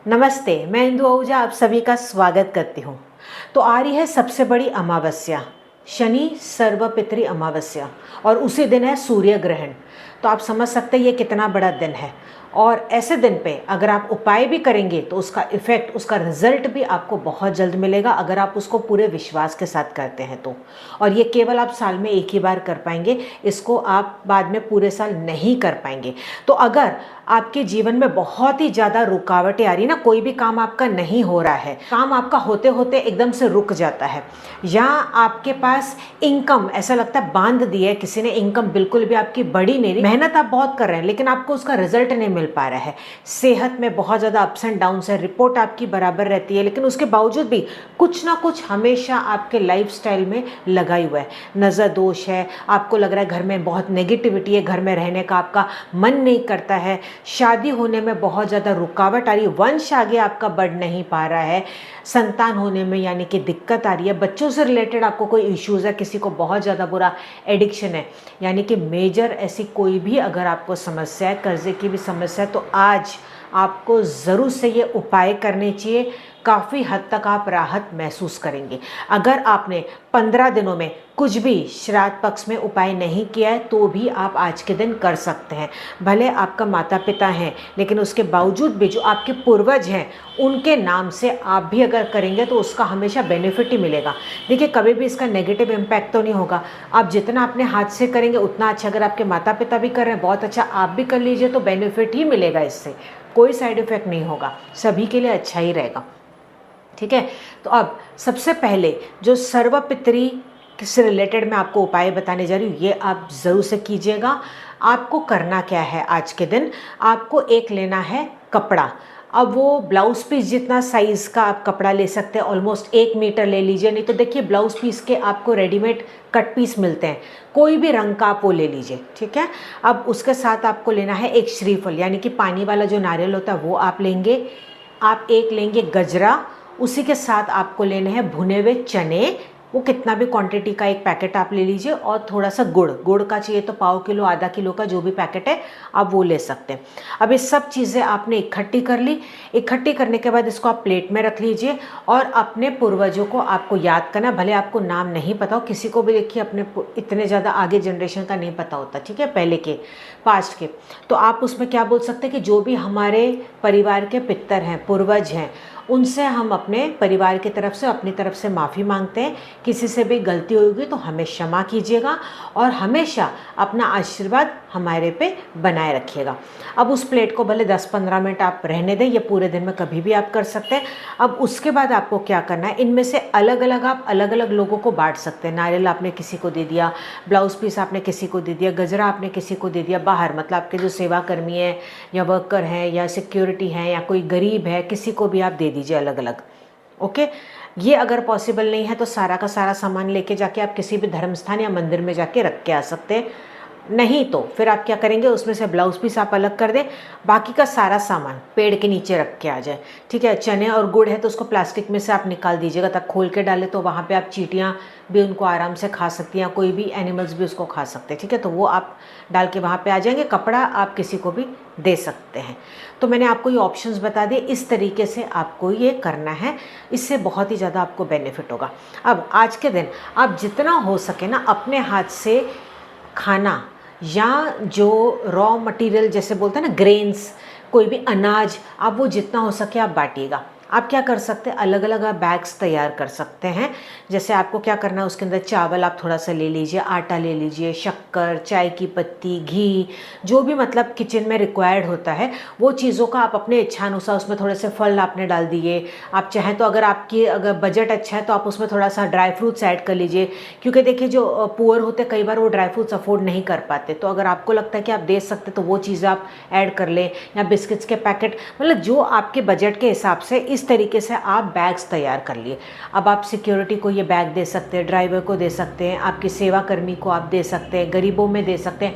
नमस्ते, मैं इंदु आहूजा आप सभी का स्वागत करती हूँ। तो आ रही है सबसे बड़ी अमावस्या, शनि सर्वपितृ अमावस्या, और उसी दिन है सूर्य ग्रहण। तो आप समझ सकते हैं ये कितना बड़ा दिन है। और ऐसे दिन पे अगर आप उपाय भी करेंगे तो उसका इफ़ेक्ट, उसका रिजल्ट भी आपको बहुत जल्द मिलेगा, अगर आप उसको पूरे विश्वास के साथ करते हैं तो। और ये केवल आप साल में एक ही बार कर पाएंगे, इसको आप बाद में पूरे साल नहीं कर पाएंगे। तो अगर आपके जीवन में बहुत ही ज़्यादा रुकावटें आ रही ना, कोई भी काम आपका नहीं हो रहा है, काम आपका होते होते एकदम से रुक जाता है, या आपके पास इनकम ऐसा लगता है बांध दी है किसी ने, इनकम बिल्कुल भी आपकी बढ़ी नहीं रही, मेहनत आप बहुत कर रहे हैं लेकिन आपको उसका रिजल्ट नहीं मिल पा रहा है, सेहत में बहुत ज़्यादा अप्स एंड डाउन्स है, रिपोर्ट आपकी बराबर रहती है लेकिन उसके बावजूद भी कुछ ना कुछ हमेशा आपके लाइफस्टाइल में लगा ही हुआ है, नज़र दोष है, आपको लग रहा है घर में बहुत नेगेटिविटी है, घर में रहने का आपका मन नहीं करता है, शादी होने में बहुत ज़्यादा रुकावट आ रही है, वंश आगे आपका बढ़ नहीं पा रहा है, संतान होने में यानी कि दिक्कत आ रही है, बच्चों से रिलेटेड आपको कोई इश्यूज़ है, किसी को बहुत ज़्यादा बुरा एडिक्शन है, यानी कि मेजर ऐसी कोई भी अगर आपको समस्या है, कर्जे की भी समस्या है, तो आज आपको ज़रूर से ये उपाय करने चाहिए। काफ़ी हद तक आप राहत महसूस करेंगे। अगर आपने 15 दिनों में कुछ भी श्राद्ध पक्ष में उपाय नहीं किया है तो भी आप आज के दिन कर सकते हैं। भले आपका माता पिता हैं लेकिन उसके बावजूद भी जो आपके पूर्वज हैं उनके नाम से आप भी अगर करेंगे तो उसका हमेशा बेनिफिट ही मिलेगा। देखिए, कभी भी इसका नेगेटिव इम्पैक्ट तो नहीं होगा। आप जितना अपने हाथ से करेंगे उतना अच्छा। अगर आपके माता पिता भी कर रहे हैं, बहुत अच्छा, आप भी कर लीजिए तो बेनिफिट ही मिलेगा। इससे कोई साइड इफ़ेक्ट नहीं होगा, सभी के लिए अच्छा ही रहेगा। ठीक है, तो अब सबसे पहले जो सर्वपितरी से रिलेटेड मैं आपको उपाय बताने जा रही हूँ, ये आप ज़रूर से कीजिएगा। आपको करना क्या है आज के दिन, आपको एक लेना है कपड़ा। अब वो ब्लाउज़ पीस जितना साइज़ का आप कपड़ा ले सकते हैं, ऑलमोस्ट 1 मीटर ले लीजिए, नहीं तो देखिए ब्लाउज़ पीस के आपको रेडीमेड कट पीस मिलते हैं, कोई भी रंग का आप वो ले लीजिए। ठीक है, अब उसके साथ आपको लेना है एक श्रीफल, यानी कि पानी वाला जो नारियल होता है वो आप लेंगे। आप एक लेंगे गजरा, उसी के साथ आपको लेने हैं भुने हुए चने, वो कितना भी क्वांटिटी का एक पैकेट आप ले लीजिए, और थोड़ा सा गुड़ का चाहिए तो पाव किलो आधा किलो का जो भी पैकेट है आप वो ले सकते हैं। अब ये सब चीज़ें आपने इकट्ठी कर ली। इकट्ठी करने के बाद इसको आप प्लेट में रख लीजिए और अपने पूर्वजों को आपको याद करना। भले आपको नाम नहीं पता हो, किसी को भी देखिए अपने इतने ज़्यादा आगे जनरेशन का नहीं पता होता, ठीक है, पहले के पास्ट के, तो आप उसमें क्या बोल सकते हैं कि जो भी हमारे परिवार के पितर हैं, पूर्वज हैं, उनसे हम अपने परिवार की तरफ से, अपनी तरफ से माफ़ी मांगते हैं। किसी से भी गलती होगी तो हमें क्षमा कीजिएगा और हमेशा अपना आशीर्वाद हमारे पे बनाए रखिएगा। अब उस प्लेट को भले 10-15 मिनट आप रहने दें, ये पूरे दिन में कभी भी आप कर सकते हैं। अब उसके बाद आपको क्या करना है, इनमें से अलग अलग आप अलग अलग लोगों को बांट सकते हैं। नारियल आपने किसी को दे दिया, ब्लाउज़ पीस आपने किसी को दे दिया, गजरा आपने किसी को दे दिया, बाहर मतलब आपके जो सेवाकर्मी हैं या वर्कर हैं या सिक्योरिटी हैं या कोई गरीब है, किसी को भी आप दे दीजिए अलग अलग। ओके, ये अगर पॉसिबल नहीं है तो सारा का सारा सामान लेके जाके आप किसी भी धर्म स्थान या मंदिर में जाके रख के आ सकते हैं। नहीं तो फिर आप क्या करेंगे, उसमें से ब्लाउज़ पीस आप अलग कर दें, बाकी का सारा सामान पेड़ के नीचे रख के आ जाए। ठीक है, चने और गुड़ है तो उसको प्लास्टिक में से आप निकाल दीजिएगा, तब खोल के डालें तो वहाँ पे आप चींटियाँ भी उनको आराम से खा सकती हैं, कोई भी एनिमल्स भी उसको खा सकते हैं। ठीक है, तो वो आप डाल के वहाँ पे आ जाएंगे। कपड़ा आप किसी को भी दे सकते हैं। तो मैंने आपको ये ऑप्शंस बता दिए, इस तरीके से आपको ये करना है, इससे बहुत ही ज़्यादा आपको बेनिफिट होगा। अब आज के दिन आप जितना हो सके ना अपने हाथ से खाना या जो रॉ मटेरियल जैसे बोलते हैं ना, ग्रेन्स, कोई भी अनाज, आप वो जितना हो सके आप बांटिएगा। आप क्या कर सकते हैं, अलग अलग आप बैग्स तैयार कर सकते हैं। जैसे आपको क्या करना है, उसके अंदर चावल आप थोड़ा सा ले लीजिए, आटा ले लीजिए, शक्कर, चाय की पत्ती, घी, जो भी मतलब किचन में रिक्वायर्ड होता है वो चीज़ों का आप अपने इच्छानुसार, उसमें थोड़े से फल आपने डाल दिए। आप चाहें तो अगर बजट अच्छा है तो आप उसमें थोड़ा सा ड्राई फ्रूट्स ऐड कर लीजिए, क्योंकि देखिए जो पुअर होते कई बार वो ड्राई फ्रूट्स अफोर्ड नहीं कर पाते, तो अगर आपको लगता है कि आप दे सकते तो वो चीज़ें आप ऐड कर लें, या बिस्किट्स के पैकेट, मतलब जो आपके बजट के हिसाब से इस तरीके से आप बैग्स तैयार कर लिए। अब आप सिक्योरिटी को ये बैग दे सकते हैं, ड्राइवर को दे सकते हैं, आपके सेवाकर्मी को आप दे सकते हैं, गरीबों में दे सकते हैं,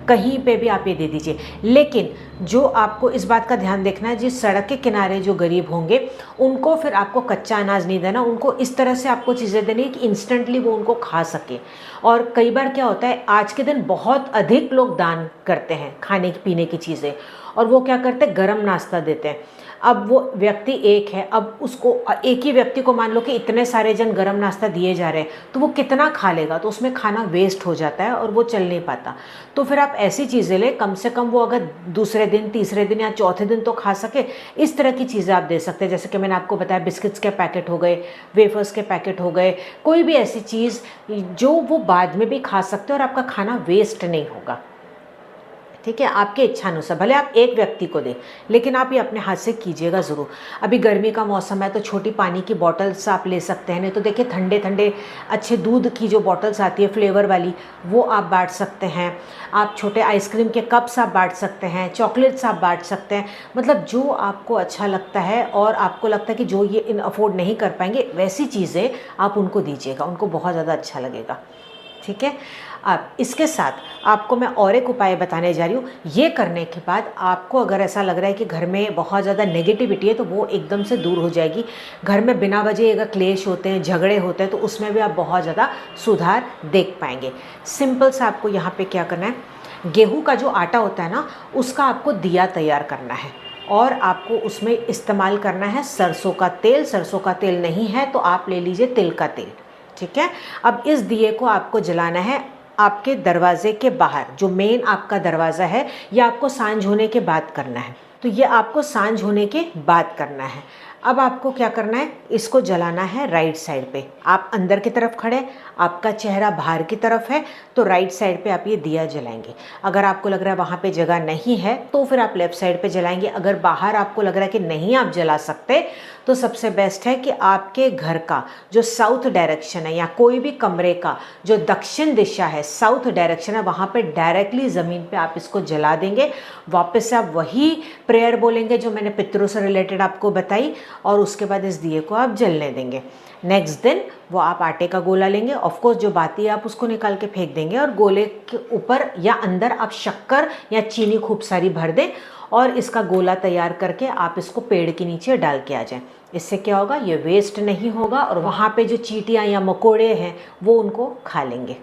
कहीं पे भी आप ये दे दीजिए। लेकिन जो आपको इस बात का ध्यान देखना है, जिस सड़क के किनारे जो गरीब होंगे उनको फिर आपको कच्चा अनाज नहीं देना, उनको इस तरह से आपको चीज़ें देनी कि इंस्टेंटली वो उनको खा सके। और कई बार क्या होता है, आज के दिन बहुत अधिक लोग दान करते हैं खाने पीने की चीज़ें, और वो क्या करते हैं, गरम नाश्ता देते हैं। अब वो व्यक्ति एक है, अब उसको एक ही व्यक्ति को मान लो कि इतने सारे जन गरम नाश्ता दिए जा रहे हैं, तो वो कितना खा लेगा, तो उसमें खाना वेस्ट हो जाता है और वो चल नहीं पाता। तो फिर आप ऐसी चीज़ें लें, कम से कम वो अगर दूसरे दिन, तीसरे दिन या चौथे दिन तो खा सके, इस तरह की चीज़ें आप दे सकते हैं। जैसे कि मैंने आपको बताया, बिस्किट्स के पैकेट हो गए, वेफर्स के पैकेट हो गए, कोई भी ऐसी चीज़ जो वो बाद में भी खा सकते हैं और आपका खाना वेस्ट नहीं होगा। ठीक है, आपके इच्छा अनुसार, भले आप एक व्यक्ति को दें, लेकिन आप ये अपने हाथ से कीजिएगा ज़रूर। अभी गर्मी का मौसम है तो छोटी पानी की बॉटल्स आप ले सकते हैं, नहीं तो देखिए ठंडे ठंडे अच्छे दूध की जो बॉटल्स आती है फ्लेवर वाली, वो आप बांट सकते हैं। आप छोटे आइसक्रीम के कप्स आप बांट सकते हैं, चॉकलेट्स आप बांट सकते हैं। मतलब जो आपको अच्छा लगता है और आपको लगता है कि जो ये इन अफोर्ड नहीं कर पाएंगे, वैसी चीज़ें आप उनको दीजिएगा, उनको बहुत ज़्यादा अच्छा लगेगा। ठीक है, अब इसके साथ आपको मैं और एक उपाय बताने जा रही हूँ। ये करने के बाद आपको अगर ऐसा लग रहा है कि घर में बहुत ज़्यादा नेगेटिविटी है, तो वो एकदम से दूर हो जाएगी। घर में बिना वजह अगर क्लेश होते हैं, झगड़े होते हैं, तो उसमें भी आप बहुत ज़्यादा सुधार देख पाएंगे। सिंपल सा आपको यहाँ पे क्या करना है, गेहूँ का जो आटा होता है ना, उसका आपको दिया तैयार करना है और आपको उसमें इस्तेमाल करना है सरसों का तेल। सरसों का तेल नहीं है तो आप ले लीजिए तिल का तेल। ठीक है, अब इस दिए को आपको जलाना है आपके दरवाजे के बाहर, जो मेन आपका दरवाज़ा है। ये आपको सांझ होने के बाद करना है, तो ये आपको सांझ होने के बाद करना है। अब आपको क्या करना है, इसको जलाना है राइट साइड पे। आप अंदर की तरफ खड़े, आपका चेहरा बाहर की तरफ है, तो राइट साइड पे आप ये दिया जलाएंगे। अगर आपको लग रहा है वहाँ पे जगह नहीं है तो फिर आप लेफ़्ट साइड पे जलाएंगे। अगर बाहर आपको लग रहा है कि नहीं आप जला सकते, तो सबसे बेस्ट है कि आपके घर का जो साउथ डायरेक्शन है, या कोई भी कमरे का जो दक्षिण दिशा है, साउथ डायरेक्शन है, वहाँ पे डायरेक्टली ज़मीन पे आप इसको जला देंगे। वापस से आप वही प्रेयर बोलेंगे जो मैंने पितरों से रिलेटेड आपको बताई, और उसके बाद इस दिए को आप जलने देंगे। नेक्स्ट दिन वो आप आटे का गोला लेंगे, ऑफकोर्स जो बाती है आप उसको निकाल के फेंक देंगे, और गोले के ऊपर या अंदर आप शक्कर या चीनी खूब सारी भर दें, और इसका गोला तैयार करके आप इसको पेड़ के नीचे डाल के आ जाएं। इससे क्या होगा, ये वेस्ट नहीं होगा, और वहाँ पे जो चींटियाँ या मकोड़े हैं वो उनको खा लेंगे।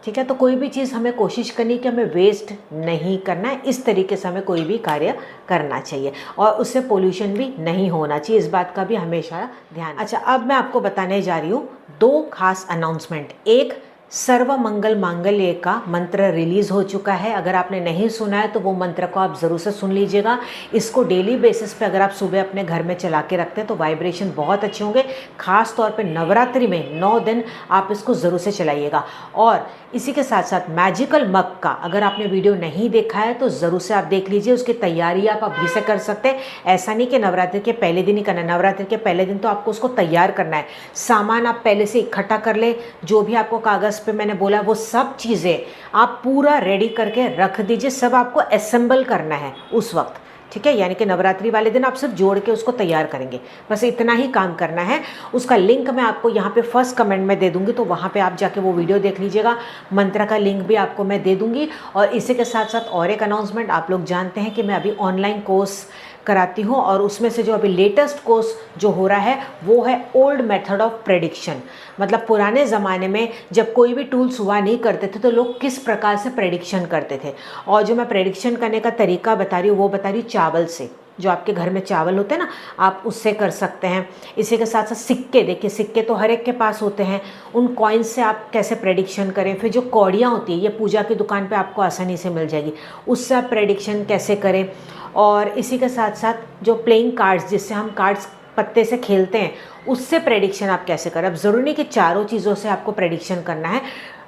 ठीक है, तो कोई भी चीज़ हमें कोशिश करनी कि हमें वेस्ट नहीं करना है, इस तरीके से हमें कोई भी कार्य करना चाहिए, और उससे पोल्यूशन भी नहीं होना चाहिए, इस बात का भी हमेशा ध्यान। अच्छा, अब मैं आपको बताने जा रही हूँ 2 खास अनाउंसमेंट। एक, सर्व मंगल मांगल्य का मंत्र रिलीज़ हो चुका है। अगर आपने नहीं सुना है तो वो मंत्र को आप ज़रूर से सुन लीजिएगा। इसको डेली बेसिस पे अगर आप सुबह अपने घर में चला के रखते हैं तो वाइब्रेशन बहुत अच्छे होंगे। ख़ास तौर पे नवरात्रि में 9 दिन आप इसको ज़रूर से चलाइएगा। और इसी के साथ साथ मैजिकल मग का अगर आपने वीडियो नहीं देखा है तो ज़रूर से आप देख लीजिए। उसकी तैयारी आप अभी से कर सकते हैं। ऐसा नहीं कि नवरात्रि के पहले दिन ही करना है, नवरात्रि के पहले दिन तो आपको उसको तैयार करना है। सामान आप पहले से इकट्ठा कर ले, जो भी आपको कागज़ पे मैंने बोला वो सब चीज़ें आप पूरा रेडी करके रख दीजिए। सब आपको असेंबल करना है उस वक्त। ठीक है, यानी कि नवरात्रि वाले दिन आप सिर्फ जोड़ के उसको तैयार करेंगे, बस इतना ही काम करना है। उसका लिंक मैं आपको यहाँ पे फर्स्ट कमेंट में दे दूंगी, तो वहाँ पे आप जाके वो वीडियो देख लीजिएगा। मंत्र का लिंक भी आपको मैं दे दूंगी। और इसी के साथ साथ और एक अनाउंसमेंट, आप लोग जानते हैं कि मैं अभी ऑनलाइन कोर्स कराती हूँ, और उसमें से जो अभी लेटेस्ट कोर्स जो हो रहा है वो है ओल्ड मेथड ऑफ प्रेडिक्शन। मतलब पुराने ज़माने में जब कोई भी टूल्स हुआ नहीं करते थे तो लोग किस प्रकार से प्रेडिक्शन करते थे। और जो मैं प्रेडिक्शन करने का तरीका बता रही हूँ वो बता रही हूँ चावल से। जो आपके घर में चावल होते हैं ना, आप उससे कर सकते हैं। इसी के साथ साथ सिक्के, देखिए सिक्के तो हर एक के पास होते हैं, उन कॉइन्स से आप कैसे प्रेडिक्शन करें। फिर जो कौड़ियाँ होती है, ये पूजा की दुकान पे आपको आसानी से मिल जाएगी, उससे आप प्रेडिक्शन कैसे करें। और इसी के साथ साथ जो प्लेइंग कार्ड्स, जिससे हम कार्ड्स पत्ते से खेलते हैं, उससे प्रेडिक्शन आप कैसे करें। अब ज़रूरी नहीं कि चारों चीज़ों से आपको प्रेडिक्शन करना है,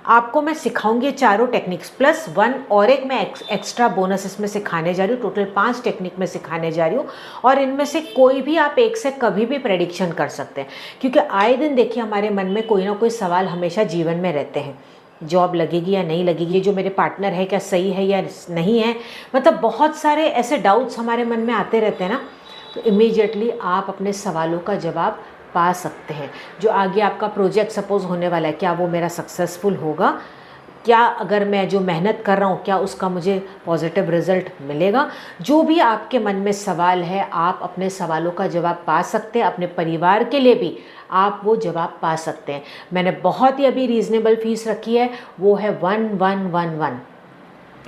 आपको मैं सिखाऊंगी चारों टेक्निक्स प्लस 1 और एक मैं एक्स्ट्रा बोनस इसमें सिखाने जा रही हूँ। टोटल 5 टेक्निक में सिखाने जा रही हूँ, और इनमें से कोई भी आप एक से कभी भी प्रेडिक्शन कर सकते हैं। क्योंकि आए दिन देखिए हमारे मन में कोई ना कोई सवाल हमेशा जीवन में रहते हैं। जॉब लगेगी या नहीं लगेगी, ये जो मेरे पार्टनर है क्या सही है या नहीं है, मतलब बहुत सारे ऐसे डाउट्स हमारे मन में आते रहते हैं ना। तो इमीडिएटली आप अपने सवालों का जवाब पा सकते हैं। जो आगे आपका प्रोजेक्ट सपोज होने वाला है, क्या वो मेरा सक्सेसफुल होगा, क्या अगर मैं जो मेहनत कर रहा हूँ क्या उसका मुझे पॉजिटिव रिजल्ट मिलेगा। जो भी आपके मन में सवाल है आप अपने सवालों का जवाब पा सकते हैं, अपने परिवार के लिए भी आप वो जवाब पा सकते हैं। मैंने बहुत ही अभी रीज़नेबल फ़ीस रखी है, वो है 1111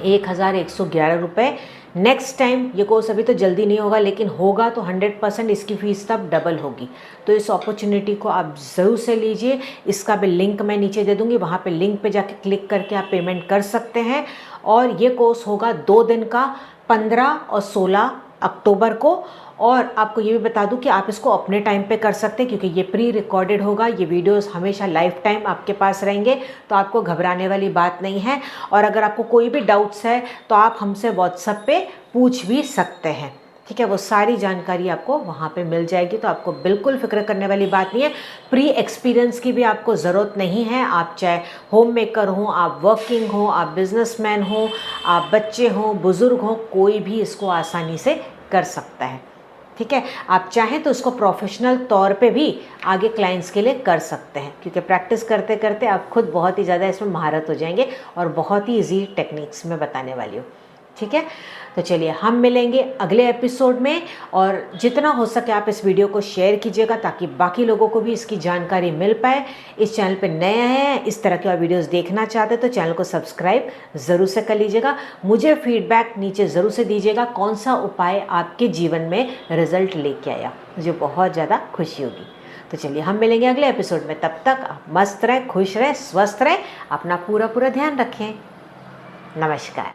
1111 रुपये। नेक्स्ट टाइम ये कोर्स अभी तो जल्दी नहीं होगा, लेकिन होगा तो 100% इसकी फ़ीस तब डबल होगी। तो इस अपॉर्चुनिटी को आप ज़रूर से लीजिए। इसका भी लिंक मैं नीचे दे दूँगी, वहाँ पे लिंक पे जाके क्लिक करके आप पेमेंट कर सकते हैं। और ये कोर्स होगा 2 दिन का, 15 और 16 अक्टूबर को। और आपको ये भी बता दूं कि आप इसको अपने टाइम पे कर सकते हैं, क्योंकि ये प्री रिकॉर्डेड होगा। ये वीडियोस हमेशा लाइफ टाइम आपके पास रहेंगे, तो आपको घबराने वाली बात नहीं है। और अगर आपको कोई भी डाउट्स है तो आप हमसे व्हाट्सएप पे पूछ भी सकते हैं, ठीक है। वो सारी जानकारी आपको वहाँ पे मिल जाएगी, तो आपको बिल्कुल फिक्र करने वाली बात नहीं है। प्री एक्सपीरियंस की भी आपको ज़रूरत नहीं है। आप चाहे होम मेकर हों, आप वर्किंग हो, आप बिजनेसमैन हो, आप बच्चे हों, बुज़ुर्ग हों, कोई भी इसको आसानी से कर सकता है, ठीक है। आप चाहें तो इसको प्रोफेशनल तौर पे भी आगे क्लाइंट्स के लिए कर सकते हैं, क्योंकि प्रैक्टिस करते करते आप खुद बहुत ही ज़्यादा इसमें महारत हो जाएंगे और बहुत ही ईजी टेक्निक्स में बताने वाली हूँ, ठीक है। तो चलिए हम मिलेंगे अगले एपिसोड में, और जितना हो सके आप इस वीडियो को शेयर कीजिएगा ताकि बाकी लोगों को भी इसकी जानकारी मिल पाए। इस चैनल पे नए हैं, इस तरह के और वीडियोस देखना चाहते हैं तो चैनल को सब्सक्राइब ज़रूर से कर लीजिएगा। मुझे फीडबैक नीचे ज़रूर से दीजिएगा, कौन सा उपाय आपके जीवन में रिजल्ट लेके आया, मुझे बहुत ज़्यादा खुशी होगी। तो चलिए हम मिलेंगे अगले एपिसोड में, तब तक आप मस्त रहें, खुश रहें, स्वस्थ रहें, अपना पूरा ध्यान रखें। नमस्कार।